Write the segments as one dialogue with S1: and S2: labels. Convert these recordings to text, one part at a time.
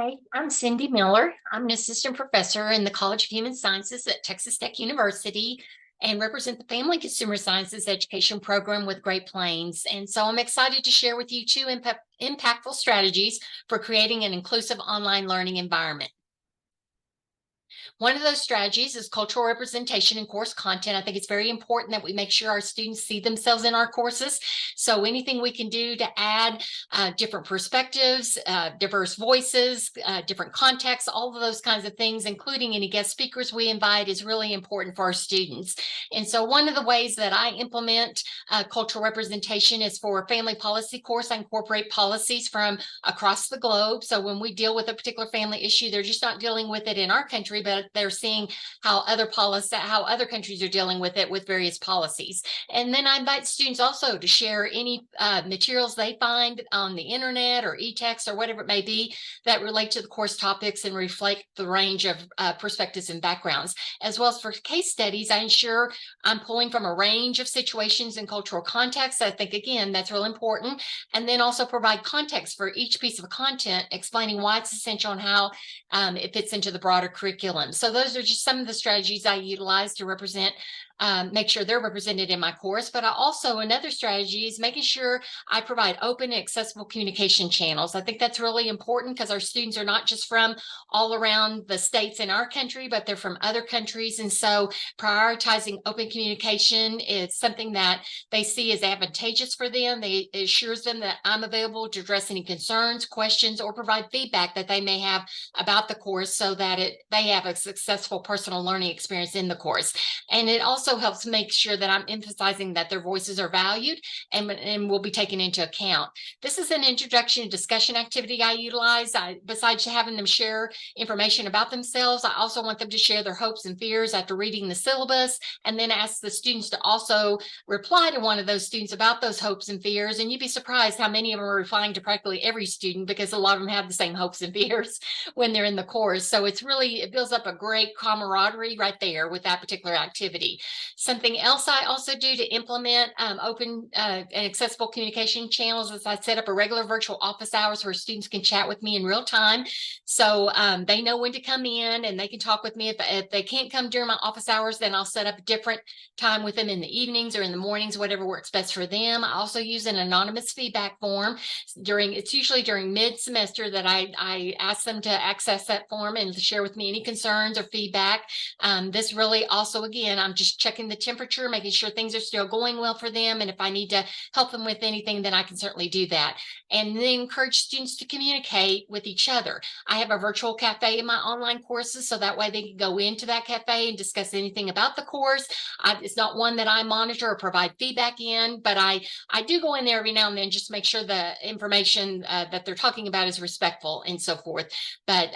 S1: Hi, I'm Cindy Miller. I'm an assistant professor in the College of Human Sciences at Texas Tech University and represent the Family Consumer Sciences Education Program with Great Plains. And so I'm excited to share with you two impactful strategies for creating an inclusive online learning environment. One of those strategies is cultural representation in course content. I think it's very important that we make sure our students see themselves in our courses. So anything we can do to add different perspectives, diverse voices, different contexts, all of those kinds of things, including any guest speakers we invite, is really important for our students. And so one of the ways that I implement cultural representation is for a family policy course. I incorporate policies from across the globe. So when we deal with a particular family issue, they're just not dealing with it in our country, but they're seeing how other countries are dealing with it with various policies. And then I invite students also to share any materials they find on the internet or e-text or whatever it may be that relate to the course topics and reflect the range of perspectives and backgrounds. As well as for case studies, I ensure I'm pulling from a range of situations and cultural contexts. I think, again, that's real important. And then also provide context for each piece of content, explaining why it's essential and how it fits into the broader curriculum. So those are just some of the strategies I utilize to make sure they're represented in my course. But another strategy is making sure I provide open and accessible communication channels. I think that's really important because our students are not just from all around the states in our country, but they're from other countries. And so prioritizing open communication is something that they see as advantageous for them. It assures them that I'm available to address any concerns, questions, or provide feedback that they may have about the course so that they have a successful personal learning experience in the course. And it also helps make sure that I'm emphasizing that their voices are valued and will be taken into account. This is an introduction discussion activity I utilize. Besides having them share information about themselves, I also want them to share their hopes and fears after reading the syllabus, and then ask the students to also reply to one of those students about those hopes and fears. And you'd be surprised how many of them are replying to practically every student, because a lot of them have the same hopes and fears when they're in the course. So it builds up a great camaraderie right there with that particular activity. Something else I also do to implement open and accessible communication channels is I set up a regular virtual office hours where students can chat with me in real time. So they know when to come in and they can talk with me. If they can't come during my office hours, then I'll set up a different time with them in the evenings or in the mornings, whatever works best for them. I also use an anonymous feedback form. It's usually during mid-semester that I ask them to access that form and to share with me any concerns or feedback. This really also, again, I'm just checking the temperature, making sure things are still going well for them. And if I need to help them with anything, then I can certainly do that. And then encourage students to communicate with each other. I have a virtual cafe in my online courses, so that way they can go into that cafe and discuss anything about the course. It's not one that I monitor or provide feedback in, but I do go in there every now and then just to make sure the information that they're talking about is respectful and so forth. But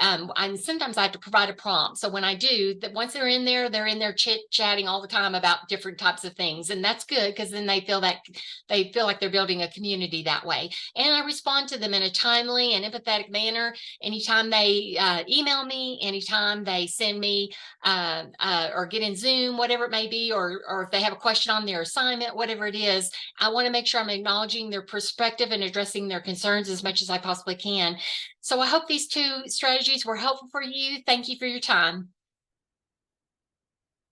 S1: sometimes I have to provide a prompt. So when I do that, once they're in there chit-chatting all the time about different types of things. And that's good, because then they feel like they're building a community that way. And I respond to them in a timely and empathetic manner anytime they email me, anytime they send me or get in Zoom, whatever it may be, or if they have a question on their assignment, whatever it is. I want to make sure I'm acknowledging their perspective and addressing their concerns as much as I possibly can. So I hope these two strategies were helpful for you. Thank you for your time.